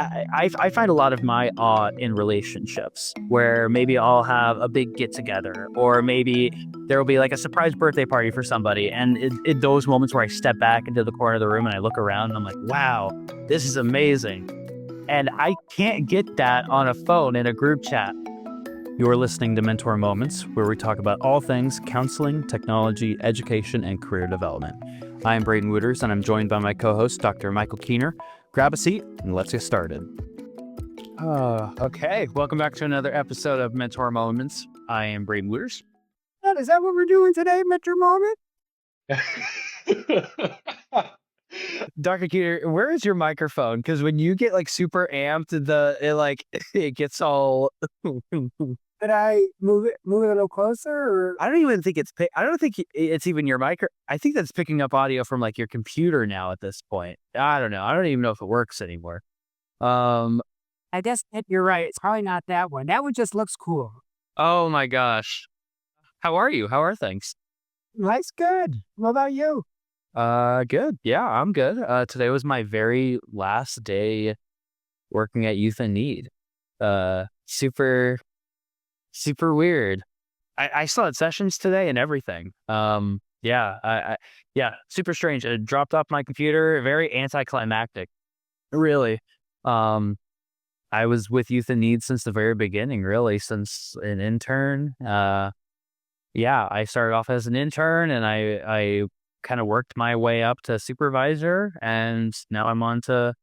I find a lot of my awe in relationships where maybe I'll have a big get together, or maybe there will be like a surprise birthday party for somebody. And in those moments where I step back into the corner of the room and I look around and I'm like, wow, this is amazing. And I can't get that on a phone in a group chat. You're listening to Mentor Moments, where we talk about all things counseling, technology, education, and career development. I am Braden Wooters, and I'm joined by my co-host, Dr. Michael Keener. Grab a seat, and let's get started. Okay. Welcome back to another episode of Mentor Moments. I am Braden Wooters. Is that what we're doing today, Mr. Moment? Dr. Keener, where is your microphone? Because when you get like super amped, it gets all. Did I move it a little closer? Or? I don't even think I don't think it's even your mic. I think that's picking up audio from like your computer now at this point. I don't know. I don't even know if it works anymore. I guess you're right. It's probably not that one. That one just looks cool. Oh my gosh. How are you? How are things? Life's good. What about you? Good. Yeah, I'm good. Today was my very last day working at Youth in Need. Super weird. I still had sessions today and everything. Yeah, super strange. It dropped off my computer, very anticlimactic. Really. I was with Youth in Need since the very beginning, really, since an intern. Yeah, I started off as an intern and I kind of worked my way up to supervisor, and now I'm on to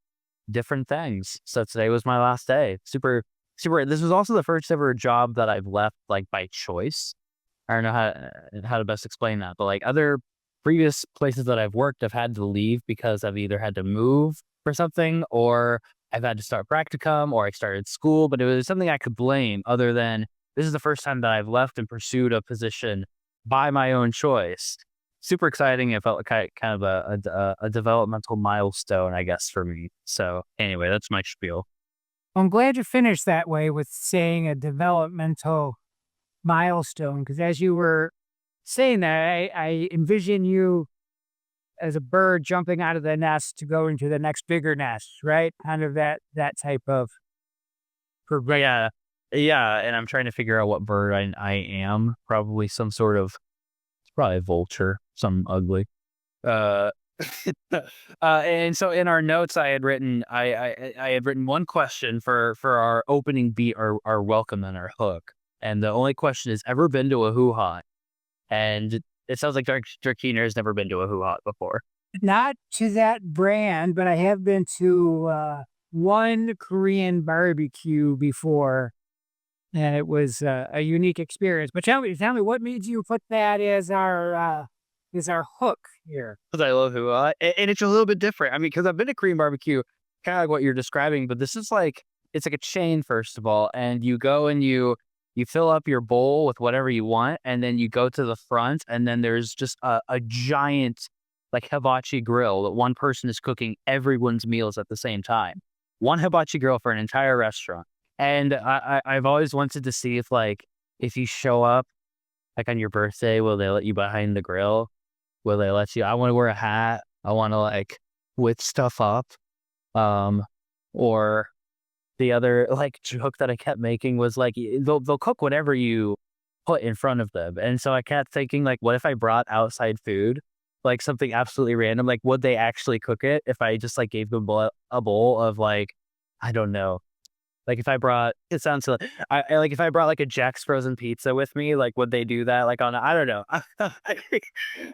different things. So today was my last day. Super. This was also the first ever job that I've left like by choice. I don't know how to best explain that, but like other previous places that I've worked, I've had to leave because I've either had to move for something, or I've had to start practicum, or I started school, but it was something I could blame other than this is the first time that I've left and pursued a position by my own choice. Super exciting. It felt like kind of a developmental milestone, I guess, for me. So anyway, that's my spiel. I'm glad you finished that way with saying a developmental milestone, because as you were saying that, I envision you as a bird jumping out of the nest to go into the next bigger nest, right? Kind of that type of But yeah, and I'm trying to figure out what bird I am. Probably some sort of, it's probably a vulture, some ugly. Uh, and so in our notes, I had written one question for our opening beat, our welcome and our hook, and the only question is, ever been to a hoo-ha? And it sounds like Dr. Keener has never been to a hoo-ha before. not to that brand, but I have been to one Korean barbecue before, and it was a unique experience. But tell me, what made you put that as our hook here? Because I love hoo-ha, and it's a little bit different. I mean, because I've been to Korean barbecue, kind of like what you're describing, but this is like it's like a chain, first of all, and you go and you fill up your bowl with whatever you want, and then you go to the front, and then there's just a giant like hibachi grill that one person is cooking everyone's meals at the same time. One hibachi grill for an entire restaurant. And I've always wanted to see if you show up like on your birthday, will they let you behind the grill? Will they let you? I want to wear a hat. I want to like whip stuff up. Um, or the other like joke that I kept making was like they'll cook whatever you put in front of them, and so I kept thinking like, what if I brought outside food, like something absolutely random? Like, would they actually cook it if I just like gave them a bowl of like, I don't know. Like if I brought, it sounds silly. I like if I brought like a Jack's frozen pizza with me, like would they do that? Like on, I don't know.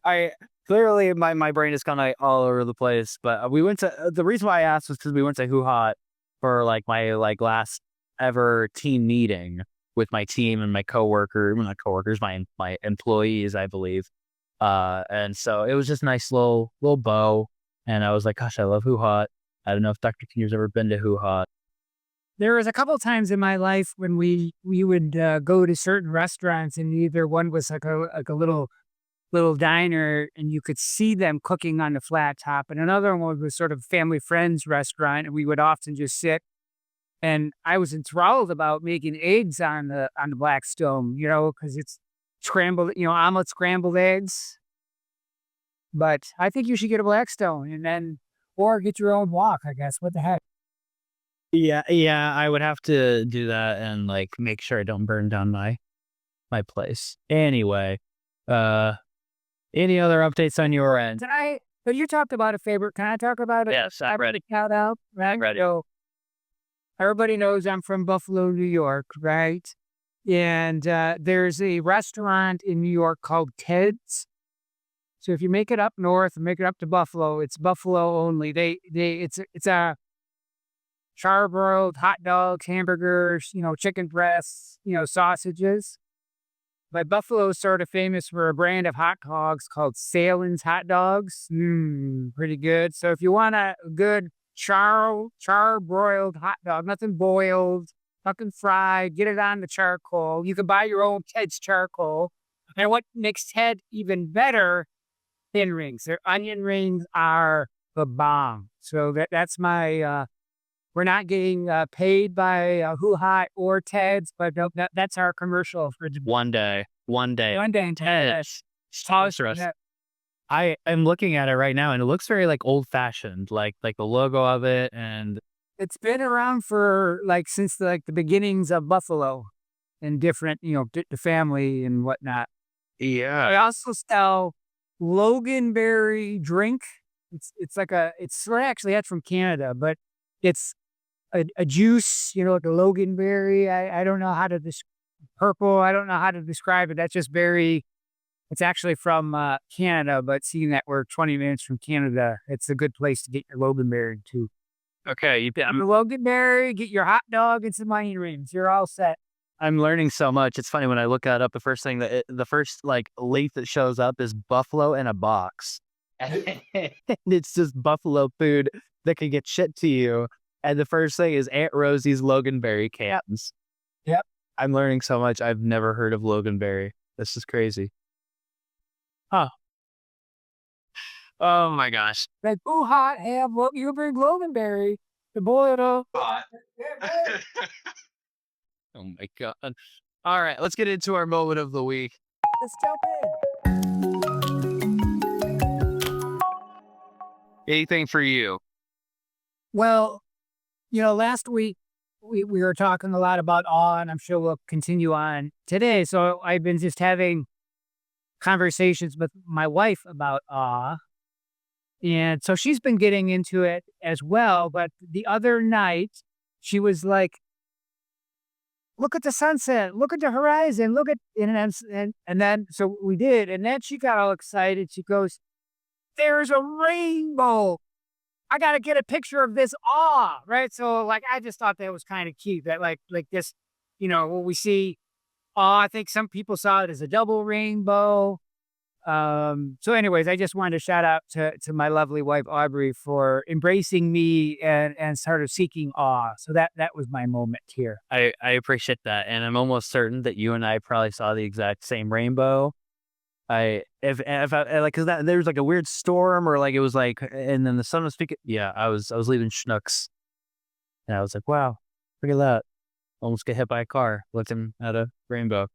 I clearly my brain is kind of all over the place. But we went to the reason why I asked was because we went to Hoo Ha for like my like last ever team meeting with my team and my coworker, well, not coworkers, my employees, I believe. And so it was just nice little bow. And I was like, gosh, I love Hoo Ha. I don't know if Dr. Kinger's ever been to Hoo Ha. There was a couple times in my life when we would go to certain restaurants, and either one was like a little diner, and you could see them cooking on the flat top, and another one was sort of family friends restaurant, and we would often just sit. And I was enthralled about making eggs on the black stone, because it's scrambled, omelet scrambled eggs. But I think you should get a black stone, and then or get your own wok. I guess what the heck. Yeah, I would have to do that and, like, make sure I don't burn down my place. Anyway, uh, any other updates on your end? Did I so you talked about a favorite. Can I talk about a Yes, I'm favorite ready. shout out? I'm Right? ready. So everybody knows I'm from Buffalo, New York, right? And there's a restaurant in New York called Ted's. So if you make it up north and make it up to Buffalo, it's Buffalo only. It's a charbroiled hot dogs, hamburgers, chicken breasts, sausages. But Buffalo is sort of famous for a brand of hot dogs called Salen's hot dogs. Pretty good. So if you want a good char broiled hot dog, nothing boiled, nothing fried, get it on the charcoal. You can buy your own Ted's charcoal. And what makes Ted even better, thin rings. Their onion rings are the bomb. So that's my we're not getting paid by Hoo Ha or Ted's, but no, that's our commercial for One day. one day in Ted. Yes. Toast Sponsor us. that I am looking at it right now, and it looks very, like, old-fashioned, like the logo of it, and it's been around for like since the beginnings of Buffalo and different, the family and whatnot. yeah. I also sell Loganberry drink. It's like it's actually that's from Canada, but it's a juice, like a Loganberry. I don't know how to purple. I don't know how to describe it. That's just very. It's actually from Canada, but seeing that we're 20 minutes from Canada, it's a good place to get your Loganberry too. Okay, Get your Loganberry, get your hot dog and some onion rings. You're all set. I'm learning so much. It's funny when I look that up, the first thing the first, like, leaf that shows up is buffalo in a box. And it's just buffalo food that can get shipped to you, and the first thing is Aunt Rosie's Loganberry cans. Yep. I'm learning so much. I've never heard of Loganberry. This is crazy. Huh. Oh my gosh. Like, ooh, hot, have what you bring Loganberry to boil it up. Oh my god. All right, let's get into our moment of the week. Let's jump in. Anything for you? Well, last week we were talking a lot about awe, and I'm sure we'll continue on today. So I've been just having conversations with my wife about awe. And so she's been getting into it as well. But the other night, she was like, look at the sunset, look at the horizon, look at, and then, so we did. And then she got all excited. She goes, there's a rainbow. I got to get a picture of this awe. Right. So, like, I just thought that was kind of cute that, like this, what we see. I think some people saw it as a double rainbow. So anyways, I just wanted to shout out to my lovely wife, Aubrey, for embracing me and sort of seeking awe. So that was my moment here. I appreciate that, and I'm almost certain that you and I probably saw the exact same rainbow. I if I like, 'cause that there was, like, a weird storm or, like, it was, like, and then the sun was speaking. Yeah, I was leaving Schnucks, and I was like, "Wow, look at that. Almost get hit by a car looking at a rainbow."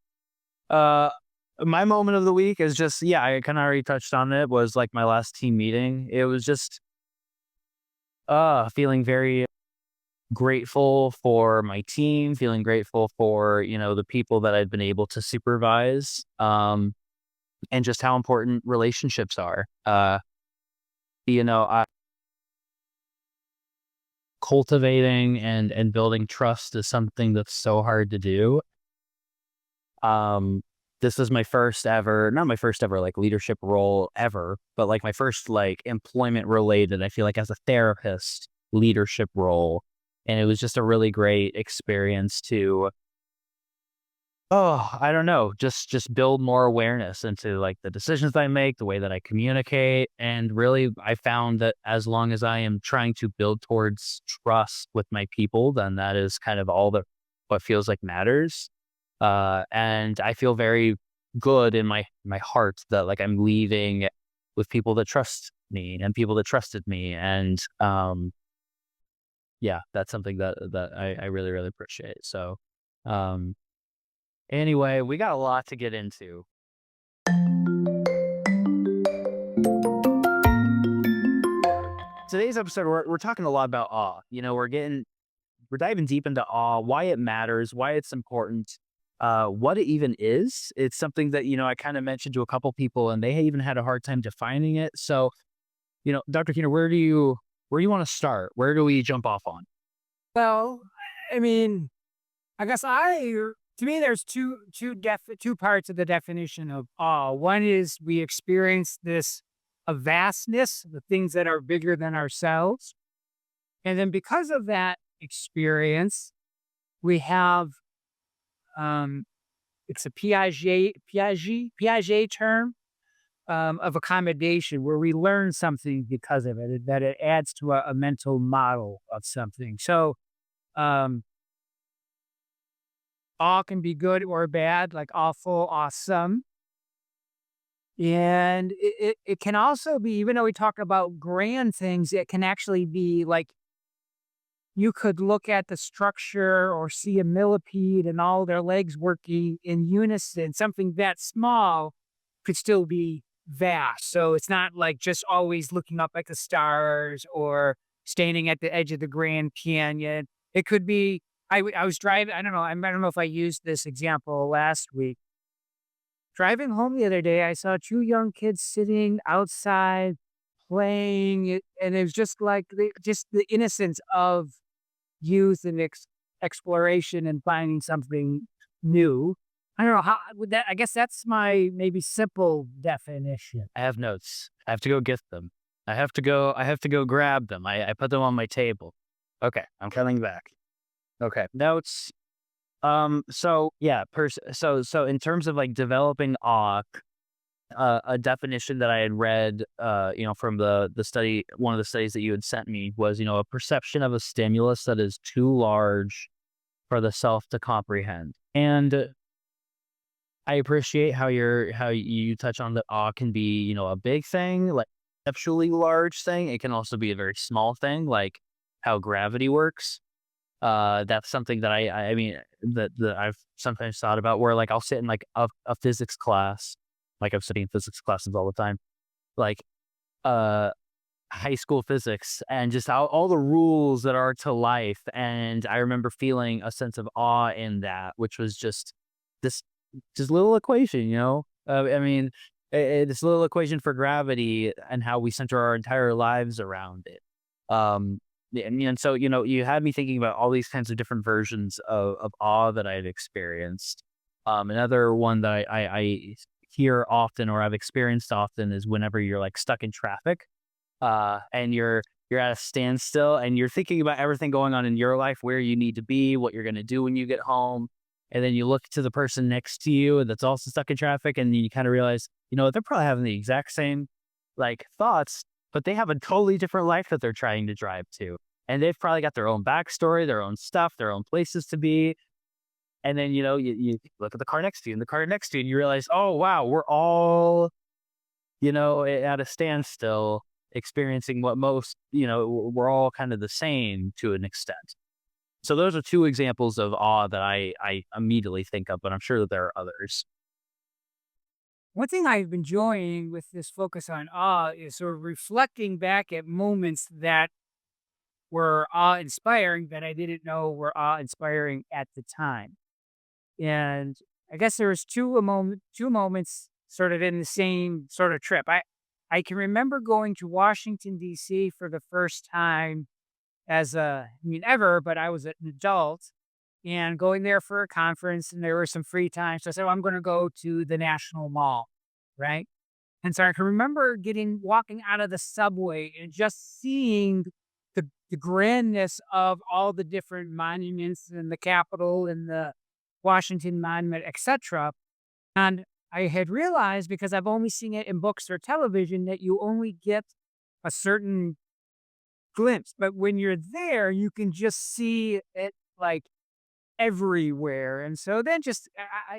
Uh, my moment of the week is just, yeah, I kinda already touched on it, was, like, my last team meeting. It was just, feeling very grateful for my team, feeling grateful for, the people that I've been able to supervise, and just how important relationships are. I cultivating and building trust is something that's so hard to do. Um, this is my first ever, not my first ever, like, leadership role ever, but, like, my first, like, employment related, I feel like, as a therapist, leadership role. And it was just a really great experience to, I don't know, just build more awareness into, like, the decisions I make, the way that I communicate, and really I found that as long as I am trying to build towards trust with my people, then that is kind of all that what feels like matters. And I feel very good in my heart that, like, I'm leaving with people that trust me and people that trusted me, and yeah, that's something that I really really appreciate. So, um, anyway, we got a lot to get into. Today's episode, we're talking a lot about awe. We're getting we're diving deep into awe, why it matters, why it's important, what it even is. It's something that, I kind of mentioned to a couple people and they even had a hard time defining it. So, Dr. Keener, where do you want to start? Where do we jump off on? Well, I mean, I guess to me there's two parts of the definition of awe. One is we experience this a vastness, the things that are bigger than ourselves. And then because of that experience, we have um it's a Piaget term of accommodation where we learn something because of it, that it adds to a mental model of something. So um all can be good or bad, like awful, awesome. And it can also be, even though we talk about grand things, it can actually be like you could look at the structure or see a millipede and all their legs working in unison. Something that small could still be vast. So it's not like just always looking up at the stars or standing at the edge of the Grand Canyon. It could be, I was driving, I don't know if I used this example last week. Driving home the other day, I saw two young kids sitting outside playing, and it was just like just the innocence of youth and exploration and finding something new. I don't know how would that. I guess that's my maybe simple definition. I have notes. I have to go get them. I have to go grab them. I put them on my table. Okay, I'm coming back. Okay, notes. So yeah, so in terms of like developing awe, a definition that I had read, from the study, one of the studies that you had sent me was, a perception of a stimulus that is too large for the self to comprehend. And I appreciate how you touch on that awe can be, a big thing, like conceptually large thing. It can also be a very small thing, like how gravity works. That's something that I mean, that I've sometimes thought about where, like, I'll sit in, like, a physics class, like, I'm studying physics classes all the time, like, uh, high school physics and just all the rules that are to life, and I remember feeling a sense of awe in that, which was this just little equation, I mean, this little equation for gravity and how we center our entire lives around it. Yeah, and so, you had me thinking about all these kinds of different versions of awe that I had experienced. Another one that I hear often or I've experienced often is whenever you're like stuck in traffic, and you're at a standstill and you're thinking about everything going on in your life, where you need to be, what you're going to do when you get home, and then you look to the person next to you that's also stuck in traffic, and you kind of realize, they're probably having the exact same like thoughts, but they have a totally different life that they're trying to drive to. And they've probably got their own backstory, their own stuff, their own places to be. And then, you look at the car next to you and the car next to you, and you realize, oh, wow, we're all, at a standstill experiencing what most, we're all kind of the same to an extent. So those are two examples of awe that I immediately think of, but I'm sure that there are others. One thing I've been enjoying with this focus on awe is sort of reflecting back at moments that were awe-inspiring that I didn't know were awe-inspiring at the time. And I guess there was two moments sort of in the same sort of trip. I can remember going to Washington, D.C. for the first time ever, but I was an adult and going there for a conference and there was some free time. So I said, "Oh, I'm going to go to the National Mall." Right. And so I can remember walking out of the subway and just seeing the grandness of all the different monuments and the Capitol and the Washington Monument, etc. And I had realized, because I've only seen it in books or television, that you only get a certain glimpse. But when you're there, you can just see it like everywhere. And so then just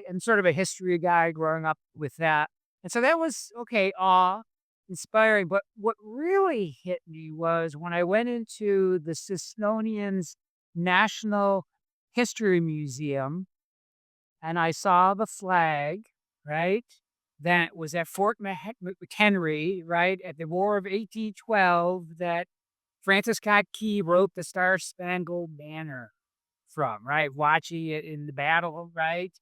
I'm sort of a history guy growing up with that. And so that was okay, awe, inspiring. But what really hit me was when I went into the Smithsonian's National History Museum and I saw the flag, right? That was at Fort McHenry, right? At the War of 1812, that Francis Scott Key wrote the Star Spangled Banner. from, right? Watching it in the battle, right?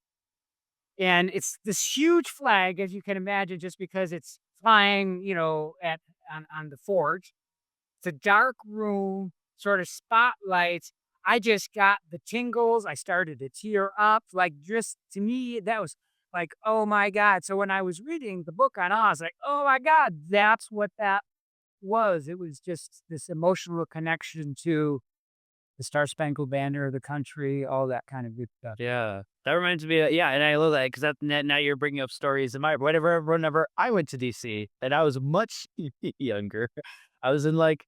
And it's this huge flag, as you can imagine, just because it's flying, at on the fort. It's a dark room, sort of spotlights. I just got the tingles. I started to tear up. Like, just to me, that was like, oh my God. So when I was reading the book on Oz, like, oh my God, that's what that was. It was just this emotional connection to the Star Spangled Banner, the country, all that kind of good stuff. Yeah. That reminds me of yeah, and I love that because that now you're bringing up stories in my whenever I went to DC and I was much younger. I was in, like,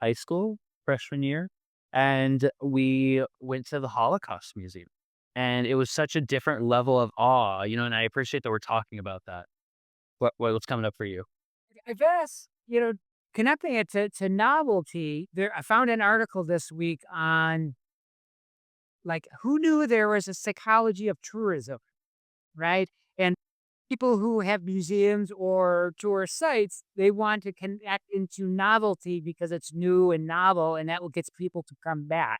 high school, freshman year, and we went to the Holocaust Museum, and it was such a different level of awe, and I appreciate that we're talking about that. What's coming up for you? I guess, connecting it to novelty, I found an article this week on, like, who knew there was a psychology of tourism, right? And people who have museums or tourist sites, they want to connect into novelty because it's new and novel, and that will gets people to come back,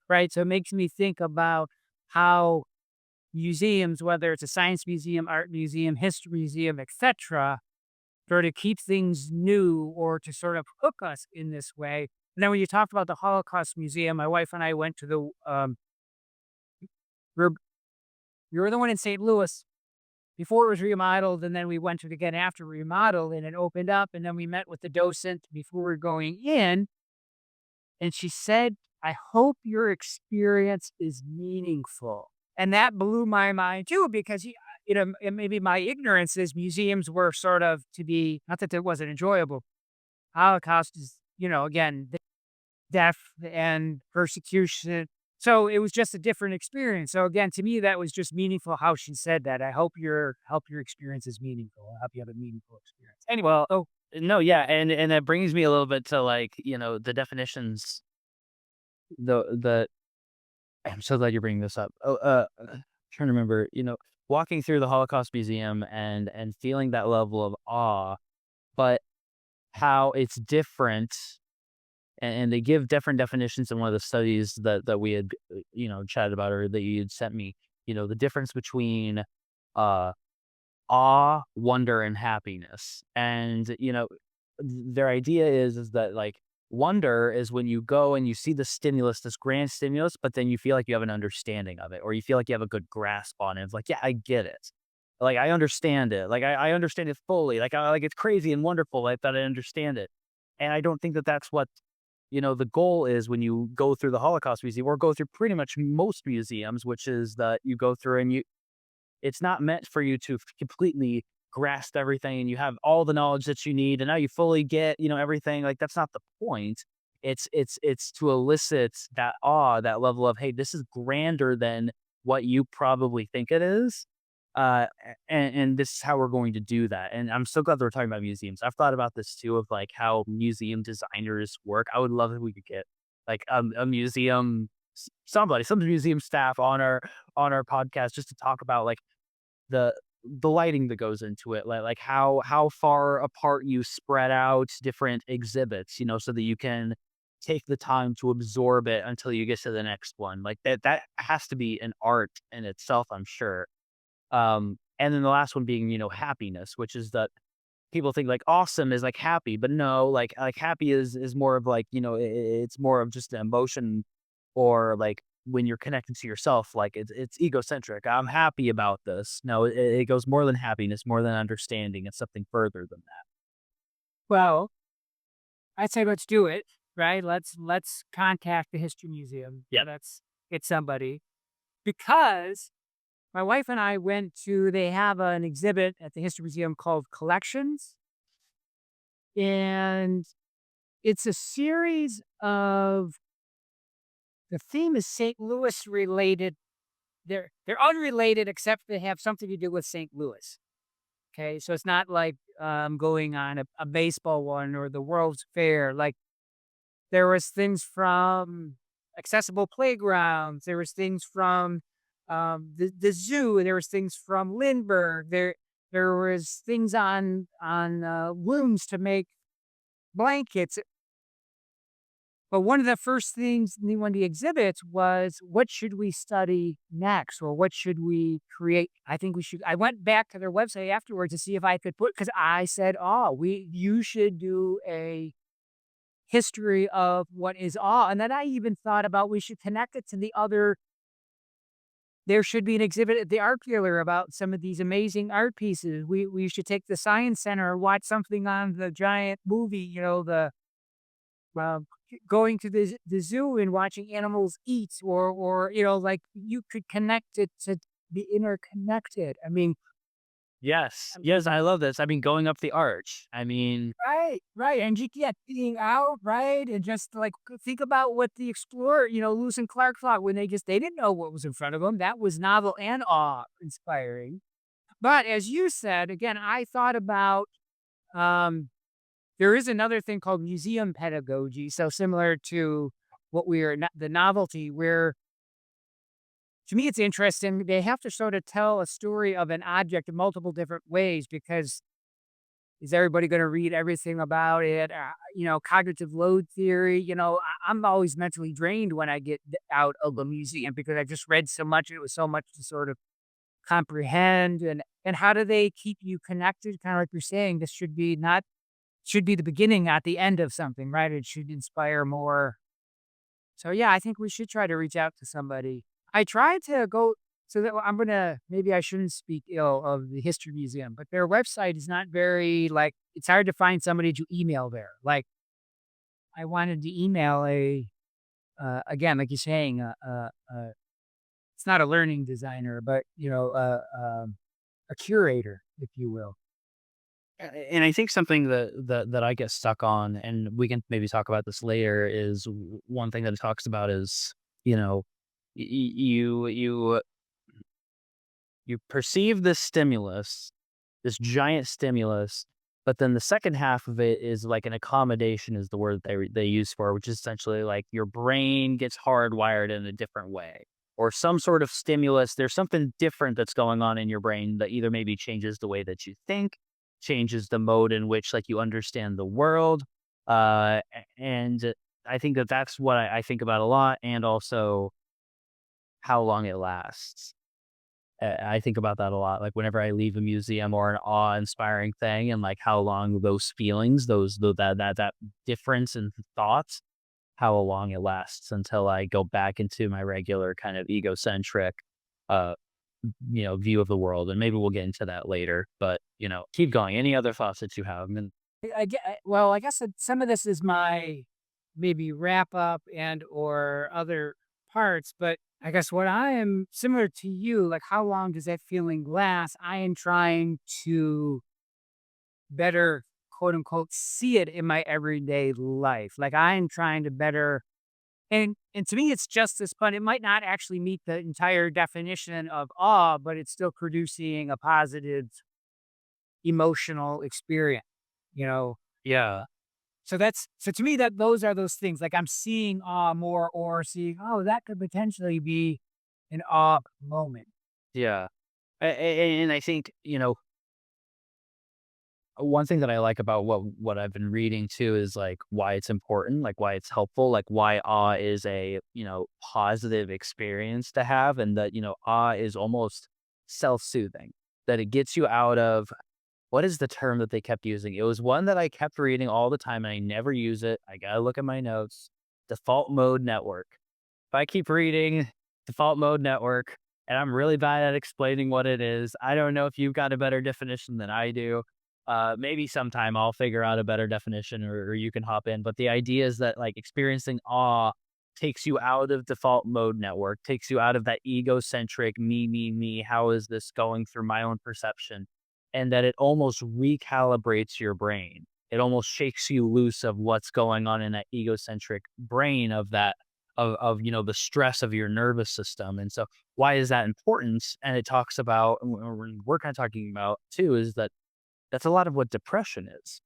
right? So it makes me think about how museums, whether it's a science museum, art museum, history museum, etc., sort of keep things new or to sort of hook us in this way. And then when you talked about the Holocaust Museum, my wife and I went to we're, we were the one in St. Louis before it was remodeled, and then we went to it again after remodel, and it opened up, and then we met with the docent before we were going in, and she said, "I hope your experience is meaningful." And that blew my mind too, because and maybe my ignorance is museums were sort of to be not that it wasn't enjoyable. Holocaust is, again, death and persecution. So it was just a different experience. So again, to me, that was just meaningful how she said that. I hope your experience is meaningful. I hope you have a meaningful experience. Anyway, Well, so no, yeah, and that brings me a little bit to, like, the definitions, the I'm so glad you're bringing this up. Trying to remember, walking through the Holocaust Museum and feeling that level of awe, but how it's different, and they give different definitions in one of the studies that we had, chatted about or that you had sent me. The difference between uh awe, wonder, and happiness. And, their idea is that, like, wonder is when you go and you see the stimulus, this grand stimulus, but then you feel like you have an understanding of it, or you feel like you have a good grasp on it. It's like, yeah, I get it. Like, I understand it. Like, I understand it fully. Like, it's crazy and wonderful, like, that I understand it. And I don't think that that's what, the goal is when you go through the Holocaust Museum or go through pretty much most museums, which is that you go through and it's not meant for you to completely grasp everything and you have all the knowledge that you need and now you fully get, everything. Like, that's not the point. It's to elicit that awe, that level of, hey, this is grander than what you probably think it is. And this is how we're going to do that. And I'm so glad that we're talking about museums. I've thought about this too, of like how museum designers work. I would love if we could get like a museum some museum staff on our podcast just to talk about like the the lighting that goes into it, like how far apart you spread out different exhibits, so that you can take the time to absorb it until you get to the next one. Like that has to be an art in itself, I'm sure. And then the last one being, happiness, which is that people think like awesome is like happy, but no, like happy is more of like, it's more of just an emotion, or like when you're connected to yourself, like it's egocentric. I'm happy about this. No, it goes more than happiness, more than understanding. It's something further than that. well, I'd say let's do it, right? Let's contact the history museum. Yeah. Let's get somebody because my wife and I went to. They have an exhibit at the history museum called Collections, and it's a series of. The theme is St. Louis related. They're unrelated except they have something to do with St. Louis. Okay, so it's not like going on a baseball one or the World's Fair. Like, there was things from accessible playgrounds. There was things from the zoo. There was things from Lindbergh. There was things on looms to make blankets. But one of the first things in one of the exhibits was, what should we study next, or what should we create? I think we should. I went back to their website afterwards to see if I could put, because I said, "Oh, you should do a history of what is awe," and then I even thought about we should connect it to the other. There should be an exhibit at the art dealer about some of these amazing art pieces. We should take the science center or watch something on the giant movie, the going to the zoo and watching animals eat, or like, you could connect it to be interconnected. Yes. I Yes, mean I love this. I mean, going up the arch. I mean, right, right, and you get being out, right, and just, like, think about what the explorer, Lewis and Clark thought when they didn't know what was in front of them. That was novel and awe-inspiring. But as you said, again, I thought about, um, there is another thing called museum pedagogy, so similar to what we are no the novelty, where to me, it's interesting. They have to sort of tell a story of an object in multiple different ways, because is everybody gonna read everything about it? Cognitive load theory, I'm always mentally drained when I get out of the museum because I just read so much. It was so much to sort of comprehend, and how do they keep you connected? Kinda like you're saying, this should be the beginning, not the end of something, right? It should inspire more. So, yeah, I think we should try to reach out to somebody. I tried to go, so that I'm gonna, maybe I shouldn't speak ill of the History Museum, but their website is not very, like, it's hard to find somebody to email there. Like, I wanted to email again, like you're saying, it's not a learning designer, but, a curator, if you will. and I think something that I get stuck on, and we can maybe talk about this later, is one thing that it talks about is, you know, you perceive this stimulus, this giant stimulus, but then the second half of it is like an accommodation is the word they use for, which is essentially like your brain gets hardwired in a different way, or some sort of stimulus. There's something different that's going on in your brain that either maybe changes the way that you think, changes the mode in which like you understand the world, and I think that that's what I think about a lot, and also how long it lasts. I think about that a lot, like, whenever I leave a museum or an awe-inspiring thing, and, like, how long those feelings, those tho that difference in thoughts, how long it lasts until I go back into my regular kind of egocentric, uh, view of the world, and maybe we'll get into that later, but, keep going. Any other thoughts that you have? And Well, I guess that some of this is my maybe wrap up and or other parts, but I guess what I am similar to you, like, how long does that feeling last? I am trying to better, quote unquote, see it in my everyday life. Like, I am trying to better, and to me it's just as fun. It might not actually meet the entire definition of awe, but it's still producing a positive emotional experience, you know. yeah, So to me, that those are those things. Like, I'm seeing awe more, or seeing, oh, that could potentially be an awe moment. yeah, and I think, one thing that I like about what I've been reading too is like why it's important, like why it's helpful, like why awe is a, positive experience to have, and that, awe is almost self-soothing, that it gets you out of, what is the term that they kept using? It was one that I kept reading all the time and I never use it. I gotta look at my notes. Default mode network. If I keep reading default mode network and I'm really bad at explaining what it is, I don't know if you've got a better definition than I do. Maybe sometime I'll figure out a better definition, or you can hop in. But the idea is that like experiencing awe takes you out of default mode network, takes you out of that egocentric me, me, me. How is this going through my own perception? And that it almost recalibrates your brain. It almost shakes you loose of what's going on in that egocentric brain of that of the stress of your nervous system. And so why is that important? And it talks about, and we're kind of talking about too, is that that's a lot of what depression is.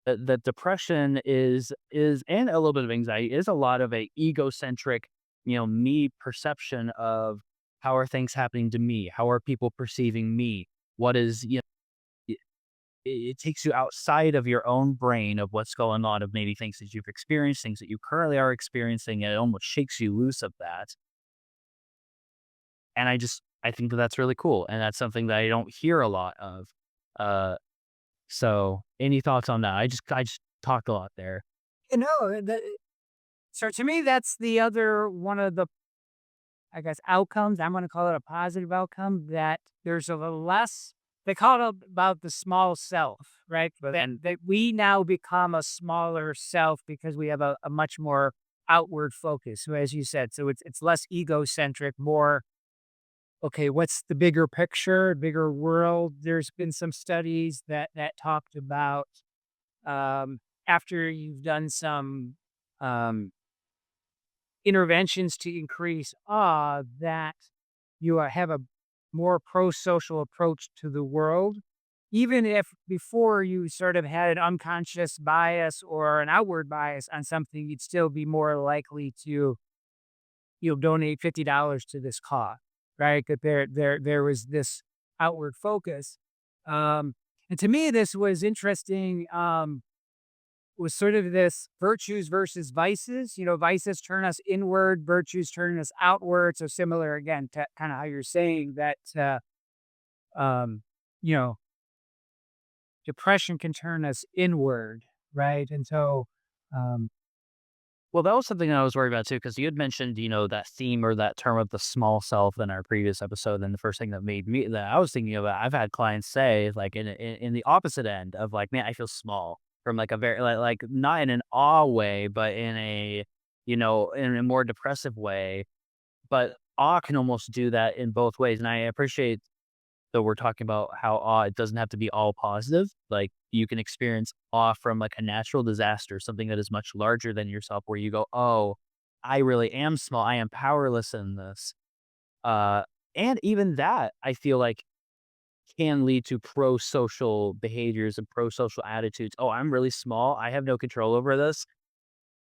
That depression is and a little bit of anxiety is a lot of a egocentric, me perception of how are things happening to me? How are people perceiving me? What is, it takes you outside of your own brain of what's going on, of maybe things that you've experienced, things that you currently are experiencing, and it almost shakes you loose of that. And I think that that's really cool, and that's something that I don't hear a lot of. Uh, so any thoughts on that? I just talked a lot there. You know, so to me, that's the other one of the, I guess, outcomes. I'm going to call it a positive outcome that there's a little less. They call it about the small self, right? But then that we now become a smaller self because we have a much more outward focus. So as you said, so it's less egocentric, more okay. What's the bigger picture, bigger world? There's been some studies that talked about after you've done some um, interventions to increase awe that you have a more pro-social approach to the world. Even if before you sort of had an unconscious bias or an outward bias on something, you'd still be more likely to, donate $50 to this cause, right? That there was this outward focus. Um, and to me, this was interesting. Was sort of this virtues versus vices. Vices turn us inward, virtues turn us outward. So similar again to kind of how you're saying that, um, you know, depression can turn us inward, right? And so, um, Well, that was something I was worried about too, because you had mentioned, that theme or that term of the small self in our previous episode. And the first thing that made me that I was thinking about, I've had clients say, like in the opposite end of like, man, I feel small from like a very like not in an awe way, but in a more depressive way. But awe can almost do that in both ways. And I appreciate so we're talking about how awe it doesn't have to be all positive. Like you can experience awe from like a natural disaster, something that is much larger than yourself, where you go, "Oh, I really am small. I am powerless in this." Uh, and even that, I feel like can lead to pro-social behaviors and pro-social attitudes. Oh, I'm really small. I have no control over this.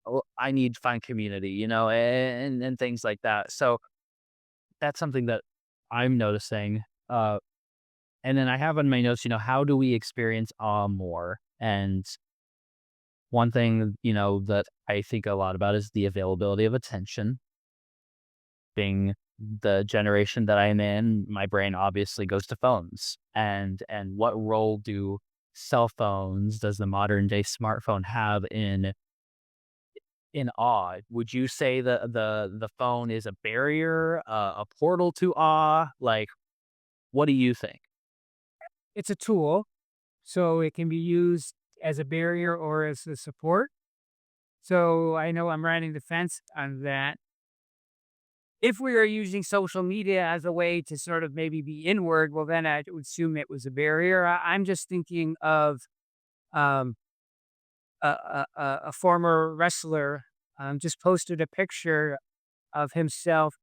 Oh, I need to find community, and things like that. So that's something that I'm noticing. And then I have on my notes, how do we experience awe more? And one thing, that I think a lot about is the availability of attention. Being the generation that I'm in, my brain obviously goes to phones. And what role do cell phones, does the modern day smartphone have in awe? Would you say the phone is a barrier, a portal to awe? Like, what do you think? it's a tool, so it can be used as a barrier or as a support. So I know I'm riding the fence on that. If we are using social media as a way to sort of maybe be inward, well, then I would assume it was a barrier. I'm just thinking of um, a former wrestler just posted a picture of himself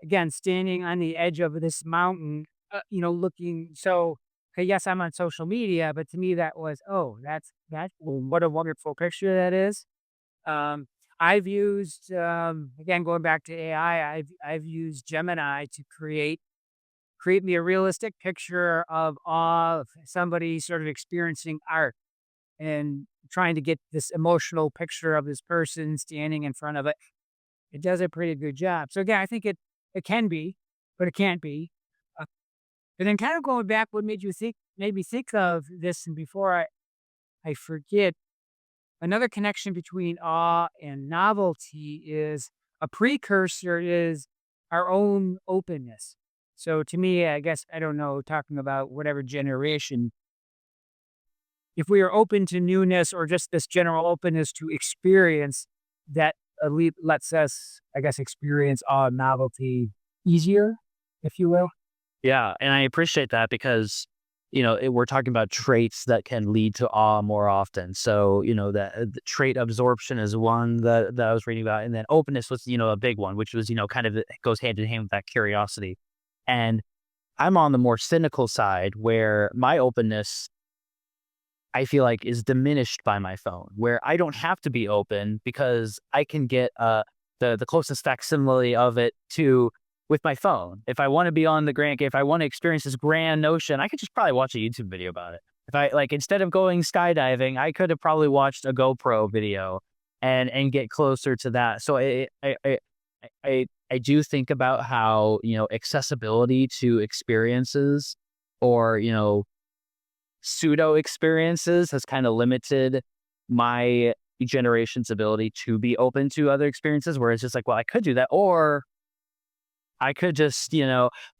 again standing on the edge of this mountain, looking so. Okay, yes, I'm on social media, but to me that was oh, that's what a wonderful picture that is. Um, I've used, again, going back to AI, I've used Gemini to create me a realistic picture of somebody sort of experiencing art and trying to get this emotional picture of this person standing in front of it. It does a pretty good job. So again, I think it can be, but it can't be. Uh, and then kind of going back, what made me think of this, and before I forget, another connection between awe and novelty is a precursor is our own openness. So to me, I guess, I don't know, talking about whatever generation, if we are open to newness or just this general openness to experience, that lets us, I guess, experience awe and novelty easier, if you will. Yeah, and I appreciate that because, we're talking about traits that can lead to awe more often. So, that the trait absorption is one that I was reading about, and then openness was, a big one, which was, kind of it goes hand in hand with that curiosity. And I'm on the more cynical side where my openness I feel like is diminished by my phone, where I don't have to be open because I can get the closest facsimile of it to with my phone. If I want to be on the grand, if I want to experience this grand notion, I could just probably watch a YouTube video about it. If I like instead of going skydiving, I could have probably watched a GoPro video and get closer to that. So I do think about how, accessibility to experiences or, pseudo experiences has kind of limited my generation's ability to be open to other experiences where it's just like, well, I could do that, or I could just,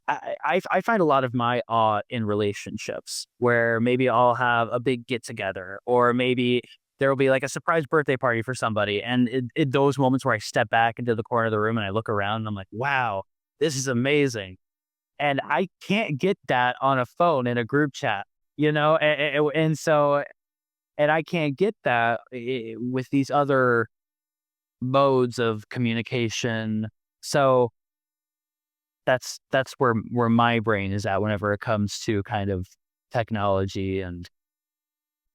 I find a lot of my awe in relationships where maybe I'll have a big get together, or maybe there will be like a surprise birthday party for somebody. And those moments where I step back into the corner of the room and I look around and I'm like, wow, this is amazing. And I can't get that on a phone in a group chat, and so, and I can't get that with these other modes of communication. So, that's where my brain is at whenever it comes to kind of technology, and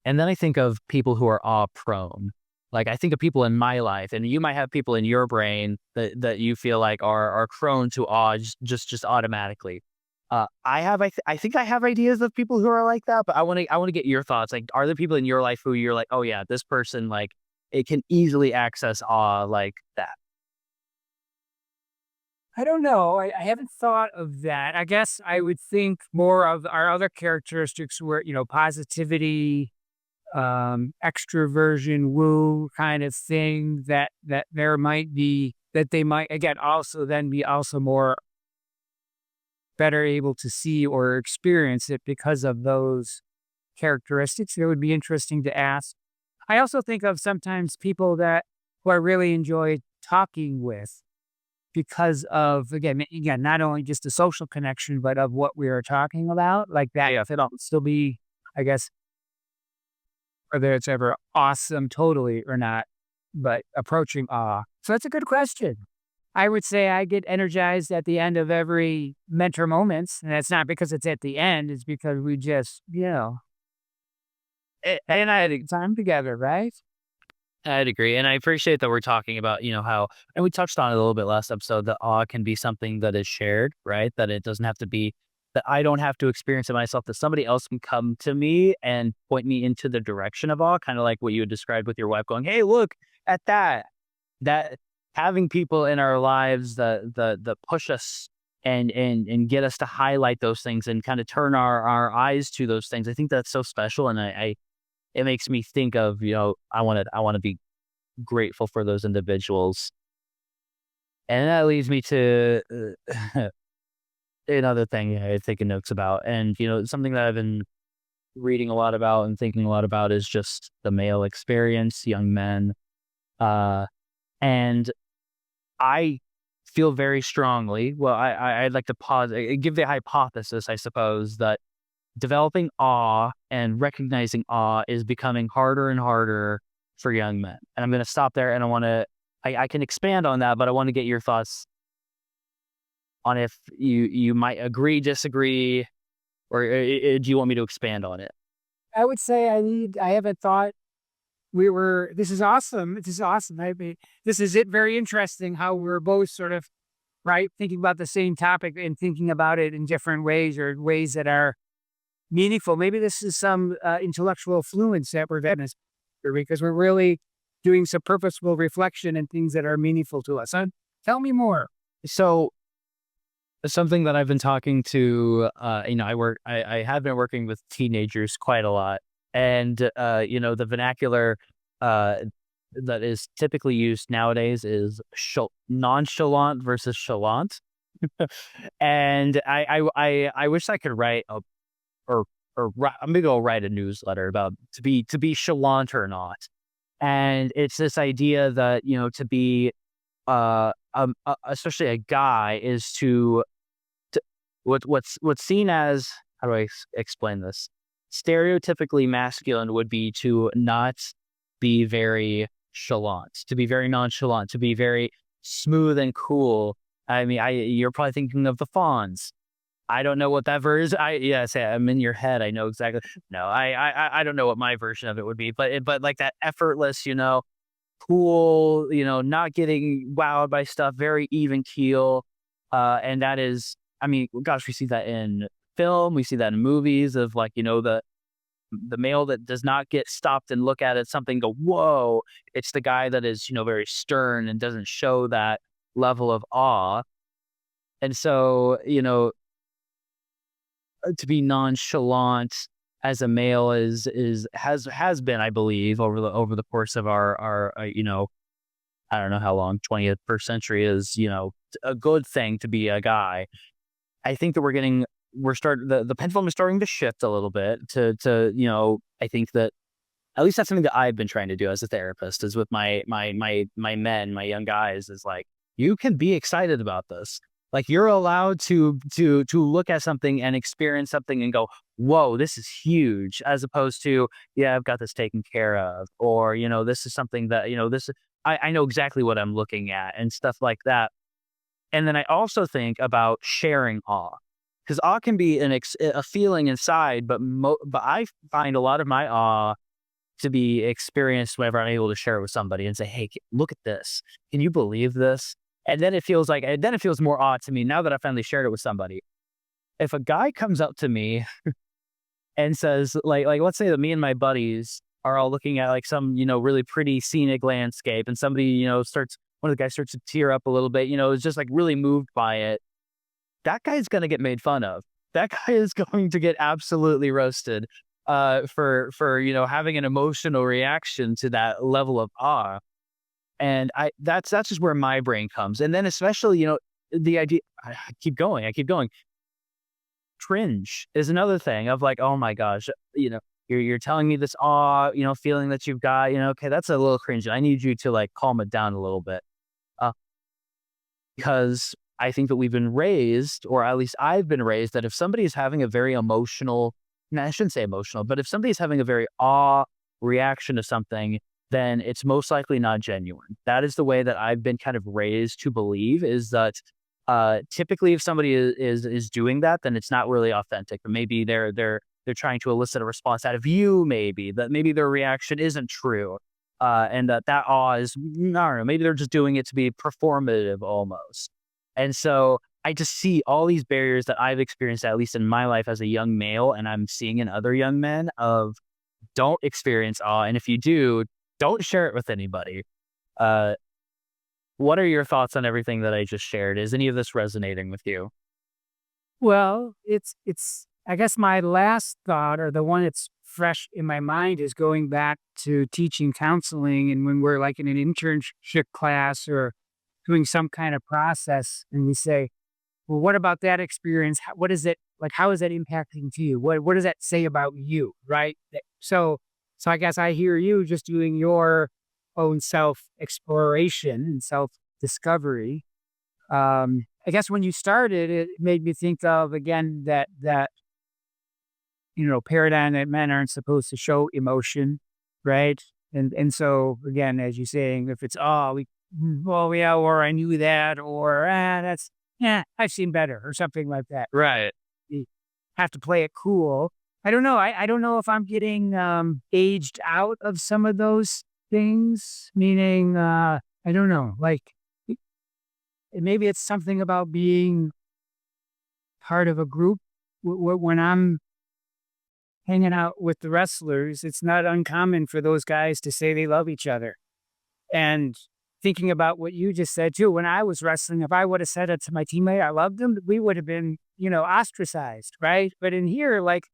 then I think of people who are awe prone. Like I think of people in my life, and you might have people in your brain that you feel like are prone to awe just automatically. I think I have ideas of people who are like that, but I want to get your thoughts. Like, are there people in your life who you're like, oh yeah, this person like it can easily access awe like that? I don't know. I haven't thought of that. I guess I would think more of our other characteristics were, positivity, extroversion, woo kind of thing that there might be that they might again also then be also more better able to see or experience it because of those characteristics. It would be interesting to ask. I also think of sometimes people that who I really enjoy talking with because of again, not only just a social connection, but of what we are talking about. Like that Yeah. could still be, I guess, whether it's ever awesome totally or not, but approaching awe. So that's a good question. I would say I get energized at the end of every mentor moments. And that's not because it's at the end, it's because we just, had And I time together, right? I'd agree, and I appreciate that we're talking about, how, and we touched on it a little bit last episode, that awe can be something that is shared, right? That it doesn't have to be that I don't have to experience it myself, that somebody else can come to me and point me into the direction of awe, kind of like what you had described with your wife going, "Hey, look at that." That having people in our lives that push us and get us to highlight those things and kind of turn our eyes to those things. I think that's so special, and I it makes me think of, I want to be grateful for those individuals. And that leads me to another thing, yeah, I'm taking notes about. And, something that I've been reading a lot about and thinking a lot about is just the male experience, young men. Uh, and I feel very strongly, well, I'd like to pause, give the hypothesis, I suppose, that developing awe and recognizing awe is becoming harder and harder for young men. And I'm going to stop there, and I can expand on that, but I want to get your thoughts on if you might agree, disagree, or do you want me to expand on it? I would say I haven't thought this is awesome. This is awesome. I mean, this is it very interesting how we're both sort of, right, thinking about the same topic and thinking about it in different ways or ways that are meaningful. Maybe this is some intellectual fluence that we're getting because we're really doing some purposeful reflection and things that are meaningful to us. Tell me more. So something that I've been talking to, I have been working with teenagers quite a lot, and the vernacular uh, that is typically used nowadays is nonchalant versus chalant, and I wish I could write a I'm gonna go write a newsletter about to be chalant or not, and it's this idea that to be especially a guy is to what's seen as, how do I explain this? Stereotypically masculine would be to not be very chalant, to be very nonchalant, to be very smooth and cool. I mean, you're probably thinking of the Fawns. I don't know what that version. Yes, I'm in your head. I know exactly. No, I don't know what my version of it would be, but like that effortless, cool, not getting wowed by stuff, very even keel. And that is, I mean, gosh, we see that in film, we see that in movies of like, the male that does not get stopped and look at it something and go, whoa. It's the guy that is, very stern and doesn't show that level of awe. And so, to be nonchalant as a male has been, I believe, over the course of our I don't know how long, 20th, first century is, a good thing to be a guy. I think that the pendulum is starting to shift a little bit I think that at least that's something that I've been trying to do as a therapist is with my young guys is like, you can be excited about this. Like you're allowed to look at something and experience something and go, whoa, this is huge, as opposed to, yeah, I've got this taken care of, or, this is something that, I know exactly what I'm looking at and stuff like that. And then I also think about sharing awe, because awe can be a feeling inside, but I find a lot of my awe to be experienced whenever I'm able to share it with somebody and say, "Hey, look at this. Can you believe this?" And then it feels more awe to me now that I finally shared it with somebody. If a guy comes up to me and says, like let's say that me and my buddies are all looking at like some, really pretty scenic landscape, and somebody, one of the guys starts to tear up a little bit, is just like really moved by it. That guy's gonna get made fun of. That guy is going to get absolutely roasted for having an emotional reaction to that level of awe. And that's just where my brain comes. And then especially, the idea I keep going. Cringe is another thing of like, oh my gosh, you're telling me this awe, feeling that you've got, okay, that's a little cringe. I need you to like calm it down a little bit. Uh, because I think that we've been raised, or at least I've been raised, that if somebody is having a very emotional, no, I shouldn't say emotional, but if somebody is having a very awe reaction to something, then it's most likely not genuine. That is the way that I've been kind of raised to believe, is that typically if somebody is doing that, then it's not really authentic. Or maybe they're trying to elicit a response out of you, maybe that maybe their reaction isn't true. And that awe is, I don't know, maybe they're just doing it to be performative almost. And so I just see all these barriers that I've experienced, at least in my life as a young male, and I'm seeing in other young men of don't experience awe. And if you do, don't share it with anybody. Uh, what are your thoughts on everything that I just shared? Is any of this resonating with you? Well, I guess my last thought, or the one that's fresh in my mind, is going back to teaching counseling, and when we're like in an internship class or doing some kind of process, and we say, well, what about that experience? What is it like? How is that impacting to you? What does that say about you? Right. So I guess I hear you just doing your own self exploration and self discovery. I guess when you started, it made me think of again that paradigm that men aren't supposed to show emotion, right? And so again, as you're saying, if it's well, yeah, or I knew that, or that's yeah, I've seen better, or something like that. Right. You have to play it cool. I don't know. I don't know if I'm getting aged out of some of those things. Meaning, I don't know. Like maybe it's something about being part of a group. When I'm hanging out with the wrestlers, it's not uncommon for those guys to say they love each other. And thinking about what you just said too, when I was wrestling, if I would have said it to my teammate, I loved him, we would have been, ostracized, right? But in here, like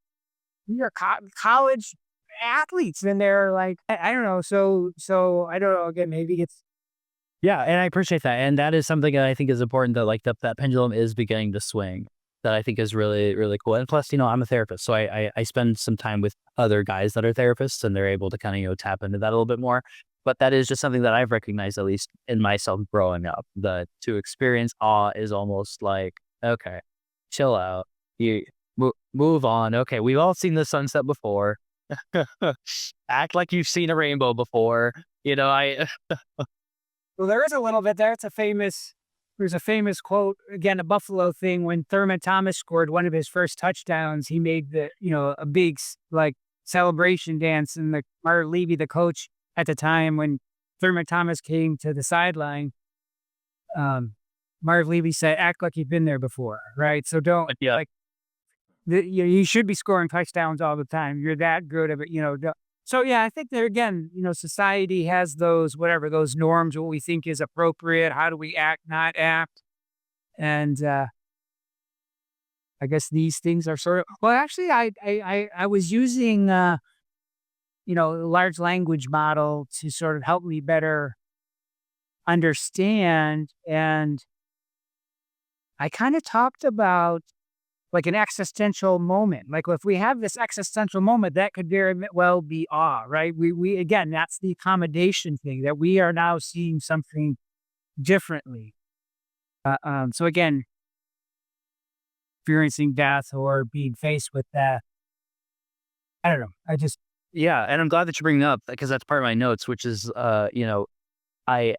we are college athletes, and they're like, I don't know. So I don't know. Again, maybe it's Yeah, and I appreciate that, and that is something that I think is important, that like that pendulum is beginning to swing. That I think is really really cool. And plus, I'm a therapist, so I spend some time with other guys that are therapists, and they're able to kind of tap into that a little bit more. But that is just something that I've recognized, at least in myself growing up, that to experience awe is almost like, okay, chill out, you move on. Okay, we've all seen the sunset before. Act like you've seen a rainbow before. I well, there is a little bit there. There's a famous quote, again, a Buffalo thing. When Thurman Thomas scored one of his first touchdowns, he made a big like celebration dance. And the Mark Levy, the coach at the time, when Thurman Thomas came to the sideline, Marv Levy said, act like you've been there before, right? So don't yeah. like You should be scoring touchdowns all the time. You're that good of it, So yeah, I think there again, society has those whatever those norms, what we think is appropriate. How do we act, not act? And I guess these things are sort of well. Actually, I was using a large language model to sort of help me better understand, and I kind of talked about like an existential moment. Like if we have this existential moment, that could very well be awe, right? We again, that's the accommodation thing that we are now seeing something differently. So again, experiencing death or being faced with that, I don't know. I just Yeah, and I'm glad that you bring it up because that's part of my notes, which is, I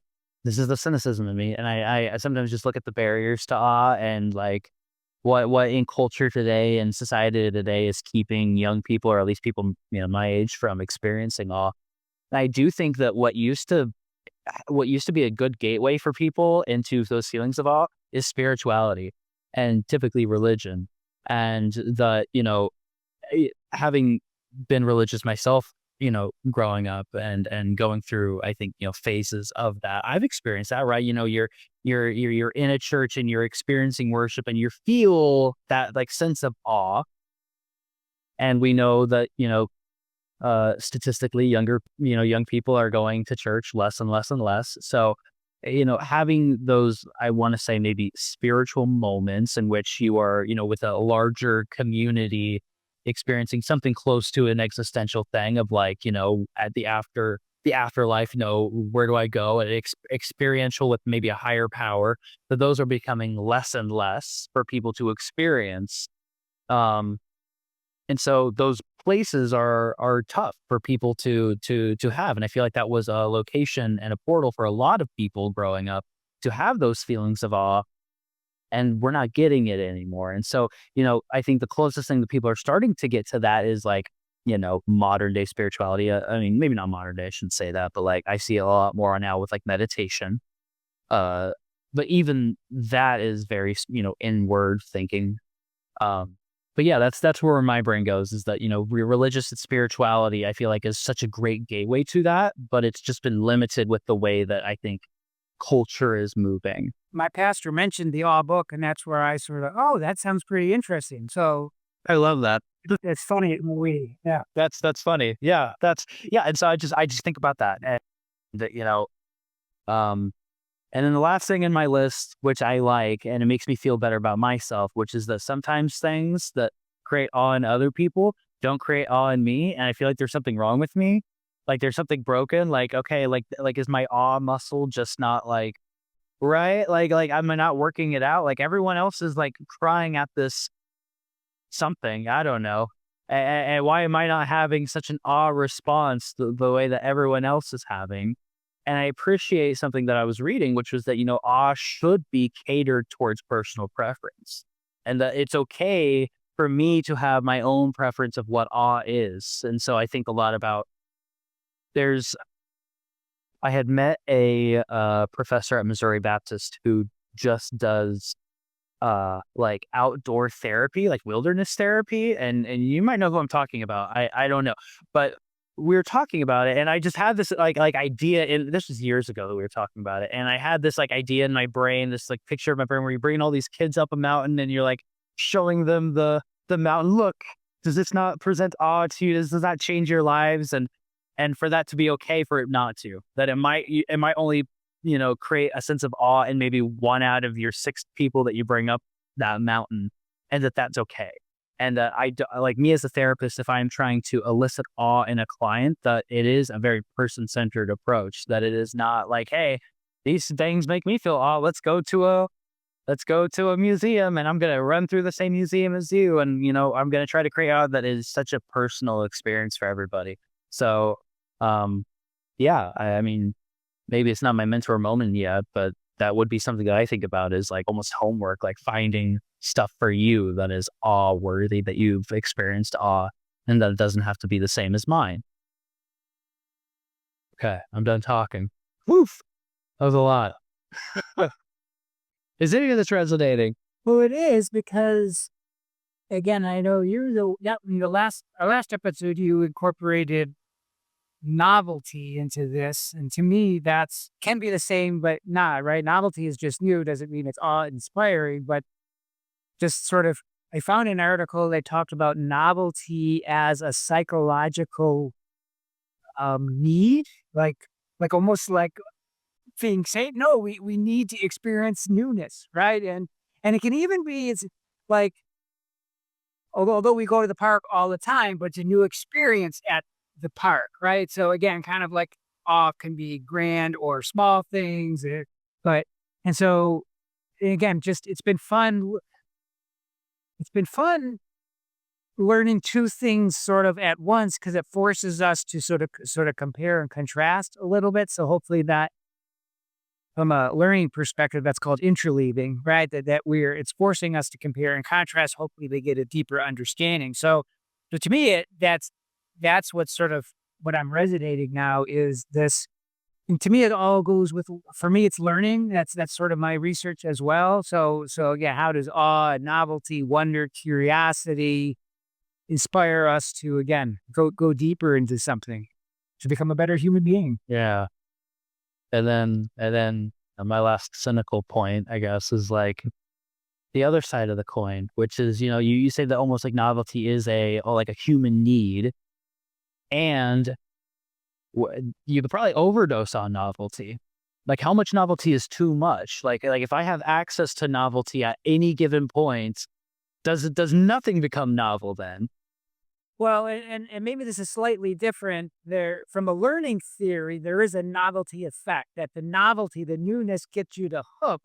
this is the cynicism in me, and I sometimes just look at the barriers to awe and like what in culture today and society today is keeping young people or at least people my age from experiencing awe. And I do think that what used to be a good gateway for people into those feelings of awe is spirituality and typically religion. And having been religious myself, growing up and going through, I think, phases of that. I've experienced that, right? You're in a church and you're experiencing worship and you feel that like sense of awe. And we know that, statistically young people are going to church less and less and less. So, having those, I want to say maybe spiritual moments in which you are, with a larger community experiencing something close to an existential thing of like, at the afterlife, where do I go? And experiential with maybe a higher power, that those are becoming less and less for people to experience. Um, and so those places are tough for people to have, and I feel like that was a location and a portal for a lot of people growing up to have those feelings of awe, and we're not getting it anymore. And so, I think the closest thing that people are starting to get to that is like, modern day spirituality. I mean, maybe not modern day, I shouldn't say that, but like I see a lot more now with like meditation. Uh, but even that is very, inward thinking. Um, but yeah, that's where my brain goes is that, religious and spirituality, I feel like is such a great gateway to that, but it's just been limited with the way that I think culture is moving. my pastor mentioned the awe book, and that's where I sort of, oh, that sounds pretty interesting. So I love that. it's funny when we, yeah. That's funny. Yeah, yeah. And so I just think about that, and that um, and then the last thing in my list, which I like, and it makes me feel better about myself, which is that sometimes things that create awe in other people don't create awe in me, and I feel like there's something wrong with me. Like there's something broken. Like okay, like is my awe muscle just not like right? Like am I not working it out? Like everyone else is like crying at this something. I don't know. And why am I not having such an awe response the way that everyone else is having? And I appreciate something that I was reading, which was that, awe should be catered towards personal preference. And that it's okay for me to have my own preference of what awe is. And so I think a lot about there's, I had met a professor at Missouri Baptist who just does like outdoor therapy, like wilderness therapy, and you might know who I'm talking about. I don't know, but we were talking about it, and I just had this like idea. And this was years ago that we were talking about it, and I had this like idea in my brain, this like picture of my brain where you're bringing all these kids up a mountain, and you're like showing them the mountain. Look, does this not present awe to you? Does that change your lives? And for that to be okay, for it not to, that it might only create a sense of awe in maybe one out of your six people that you bring up that mountain, and that's okay. And that like me as a therapist, if I'm trying to elicit awe in a client, that it is a very person centered approach. That it is not like, hey, these things make me feel awe. Let's go to a museum, and I'm gonna run through the same museum as you, and I'm gonna try to create awe that is such a personal experience for everybody. So, um, yeah, I mean, maybe it's not my mentor moment yet, but that would be something that I think about is like almost homework, like finding stuff for you that is awe worthy, that you've experienced awe, and that it doesn't have to be the same as mine. Okay, I'm done talking. Woof. That was a lot. Is any of this resonating? Well, it is because again, I know you're the yeah, in the last our last episode, you incorporated novelty into this, and to me, that's can be the same, but not, right? Novelty is just new, doesn't mean it's awe-inspiring, but just sort of I found an article that talked about novelty as a psychological, need, like almost like being say, "No, we need to experience newness," right? And it can even be it's like although we go to the park all the time, but it's a new experience at the park, right? So again, kind of like awe can be grand or small things, but and so again, just it's been fun learning two things sort of at once because it forces us to sort of compare and contrast a little bit. So hopefully that from a learning perspective, that's called interleaving, right? That we're it's forcing us to compare and contrast. Hopefully, they get a deeper understanding. So to me, that's what's sort of what I'm resonating now is this. And to me, it all goes with for me, it's learning. That's sort of my research as well. So yeah, how does awe, novelty, wonder, curiosity inspire us to again go deeper into something to become a better human being? Yeah. And then my last cynical point, I guess, is like the other side of the coin, which is, you say that almost like novelty is like a human need, and you could probably overdose on novelty. Like, how much novelty is too much? Like if I have access to novelty at any given point, does nothing become novel then? Well, and maybe this is slightly different. There, from a learning theory, there is a novelty effect that the novelty, the newness gets you to hook,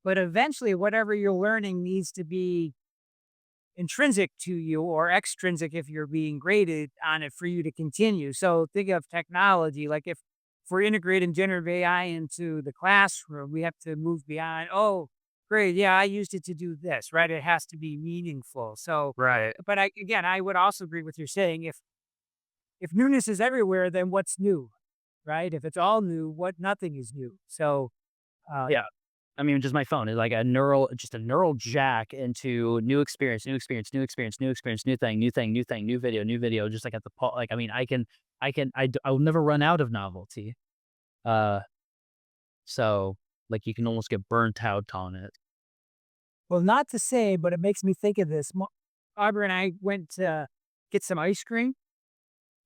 but eventually whatever you're learning needs to be intrinsic to you or extrinsic if you're being graded on it for you to continue. So think of technology, like if we're integrating generative AI into the classroom, we have to move beyond, oh, great, yeah, I used it to do this, right? It has to be meaningful. So, Right. but again, I would also agree with you saying if newness is everywhere, then what's new, right? If it's all new, what nothing is new. So, uh, Yeah. I mean, just my phone is like just a neural jack into new experience, new experience, new experience, new experience, new thing, new thing, new thing, new video, just like at the like, I mean, I will never run out of novelty. Uh, so like you can almost get burnt out on it. well, not to say, but it makes me think of this. Aubrey and I went to get some ice cream.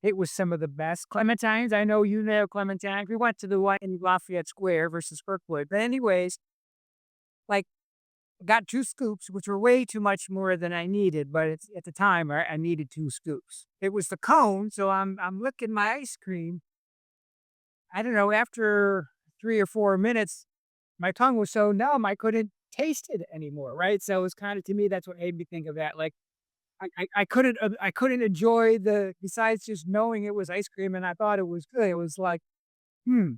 It was some of the best clementines. I know you know clementines. We went to the one in Lafayette Square versus Kirkwood. But anyways, like got 2 scoops, which were way too much more than I needed, but it's at the time, I needed 2 scoops. It was the cone, so I'm licking my ice cream. I don't know, after 3 or 4 minutes, my tongue was so numb, I couldn't taste it anymore, right? So it was kinda to me, that's what made me think of that, like, I couldn't enjoy the besides just knowing it was ice cream and I thought it was good, it was like, "Hmm,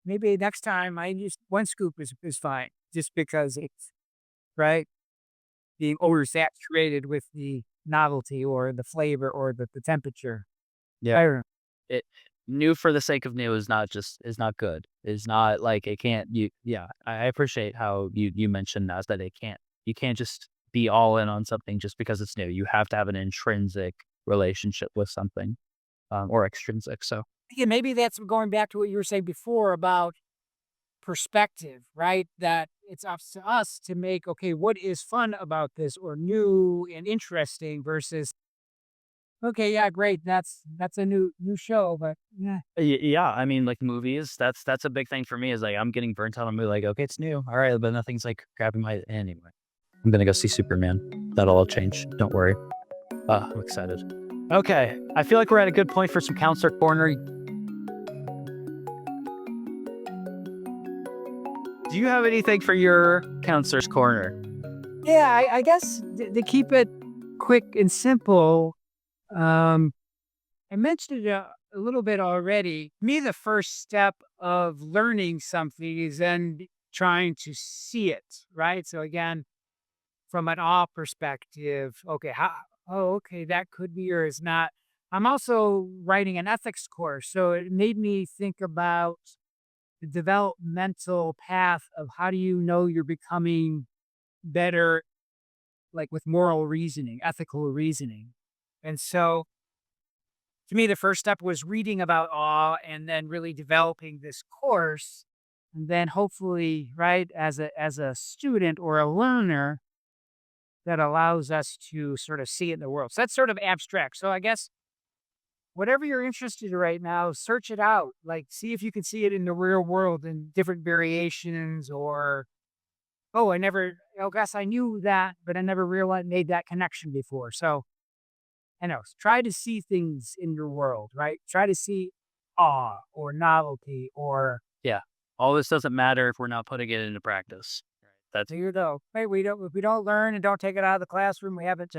maybe next time I just 1 scoop is fine," just because it's right? Being oversaturated with the novelty or the flavor or the temperature. Yeah. I don't It new for the sake of new is not good. Is not like it can't you yeah, I appreciate how you mentioned that you can't just be all in on something just because it's new. You have to have an intrinsic relationship with something, or extrinsic. So yeah, maybe that's going back to what you were saying before about perspective, right? That it's up to us to make, okay, what is fun about this or new and interesting versus, okay, yeah, great. That's a new show, but yeah. yeah, I mean, like movies, that's a big thing for me. Is like I'm getting burnt out on a movie. Like, okay, it's new, all right, but nothing's like grabbing my anyway. I'm gonna go see Superman. That'll all change. Don't worry. I'm excited. Okay, I feel like we're at a good point for some counselor corner. Do you have anything for your counselor's corner? Yeah, I guess to keep it quick and simple, um, I mentioned it a little bit already. Me, the first step of learning something is then trying to see it, right? So again, from an awe perspective, okay, okay, that could be or is not. I'm also writing an ethics course, so it made me think about the developmental path of how do you know you're becoming better like with moral reasoning, ethical reasoning. And so to me, the first step was reading about awe and then really developing this course. And then hopefully, right, as a student or a learner, that allows us to sort of see it in the world. So that's sort of abstract. So I guess whatever you're interested in right now, search it out. Like, see if you can see it in the real world in different variations, or, oh, oh, gosh, I knew that, but I never realized, made that connection before. So, I know, try to see things in your world, right? Try to see awe or novelty or, Yeah. All this doesn't matter if we're not putting it into practice. Right. That's there you go. Hey, if we don't learn and don't take it out of the classroom, we haven't,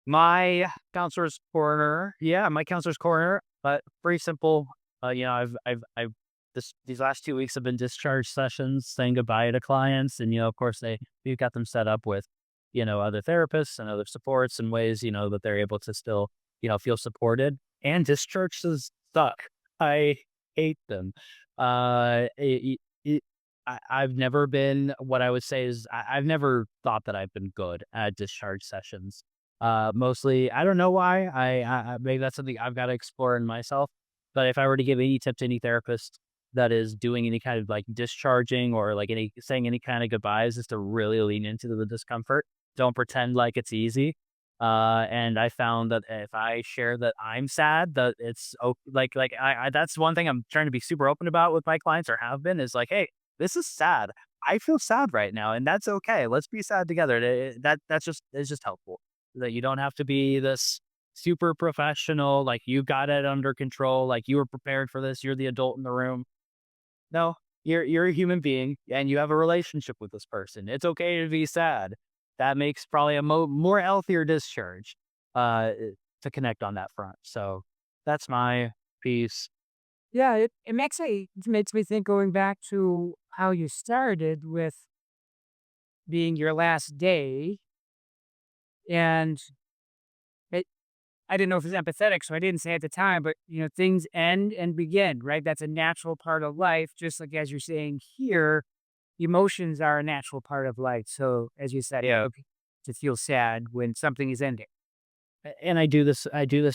my counselor's corner. Yeah, my counselor's corner, but pretty simple. These last 2 weeks have been discharge sessions, saying goodbye to clients, and of course we've got them set up with, other therapists and other supports and ways, that they're able to still, feel supported. And discharges suck. I hate them. I've never been. What I would say is I've never thought that I've been good at discharge sessions. Mostly, I don't know why. Maybe that's something I've got to explore in myself. But if I were to give any tip to any therapist that is doing any kind of like discharging or like any saying any kind of goodbyes, is to really lean into the discomfort. Don't pretend like it's easy. And I found that if I share that I'm sad, that it's that's one thing I'm trying to be super open about with my clients, or have been, is like, hey, this is sad. I feel sad right now, and that's okay. Let's be sad together. It's just helpful that you don't have to be this super professional, like you got it under control, like you were prepared for this. You're the adult in the room. No, you're a human being, and you have a relationship with this person. It's okay to be sad. That makes probably a more healthier discharge, to connect on that front. So that's my piece. yeah, it makes me think, going back to how you started with being your last day, and it, I didn't know if it was empathetic, so I didn't say at the time, but things end and begin, right? That's a natural part of life, just like as you're saying here, emotions are a natural part of life. So as you said, it's Yeah. okay to feel sad when something is ending. And I do this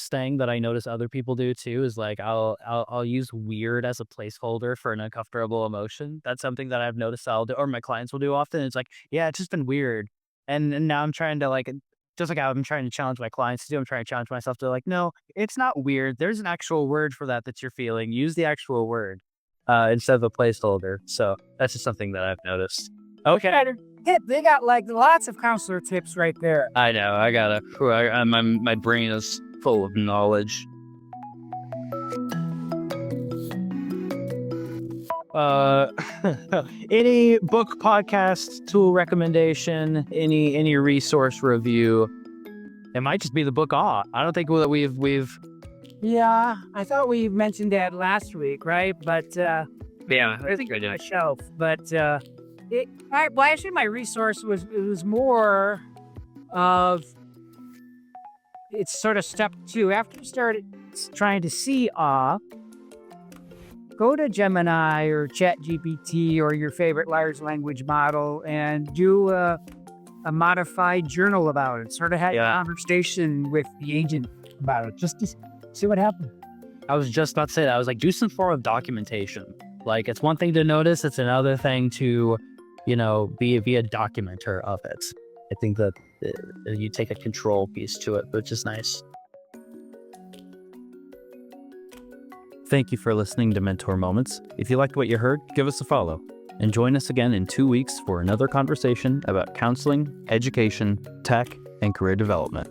thing that I notice other people do too, is like I'll use weird as a placeholder for an uncomfortable emotion. That's something that I've noticed I'll do, or my clients will do often. It's like, yeah, it's just been weird. And now I'm trying to like, just like I'm trying to challenge my clients to do, I'm trying to challenge myself to like, no, it's not weird. There's an actual word for that you're feeling. Use the actual word, instead of a placeholder. So that's just something that I've noticed. Okay. Better. Yeah, they got like lots of counselor tips right there. I know. I gotta. My brain is full of knowledge. Uh, any book, podcast, tool recommendation, any resource review? It might just be the book Awe. I don't think that we've. Yeah, I thought we mentioned that last week, right? But Yeah, I think I my did. shelf. But well, actually, my resource was more of, it's sort of step two. After you started trying to see awe, go to Gemini or ChatGPT or your favorite large language model and do a modified journal about it. Sort of have a Yeah. conversation with the agent about it, just to see what happens. I was just about to say that. I was like, do some form of documentation. Like, it's one thing to notice; it's another thing to, be a documenter of it. I think that you take a control piece to it, which is nice. Thank you for listening to Mentor Moments. If you liked what you heard, give us a follow. And join us again in 2 weeks for another conversation about counseling, education, tech, and career development.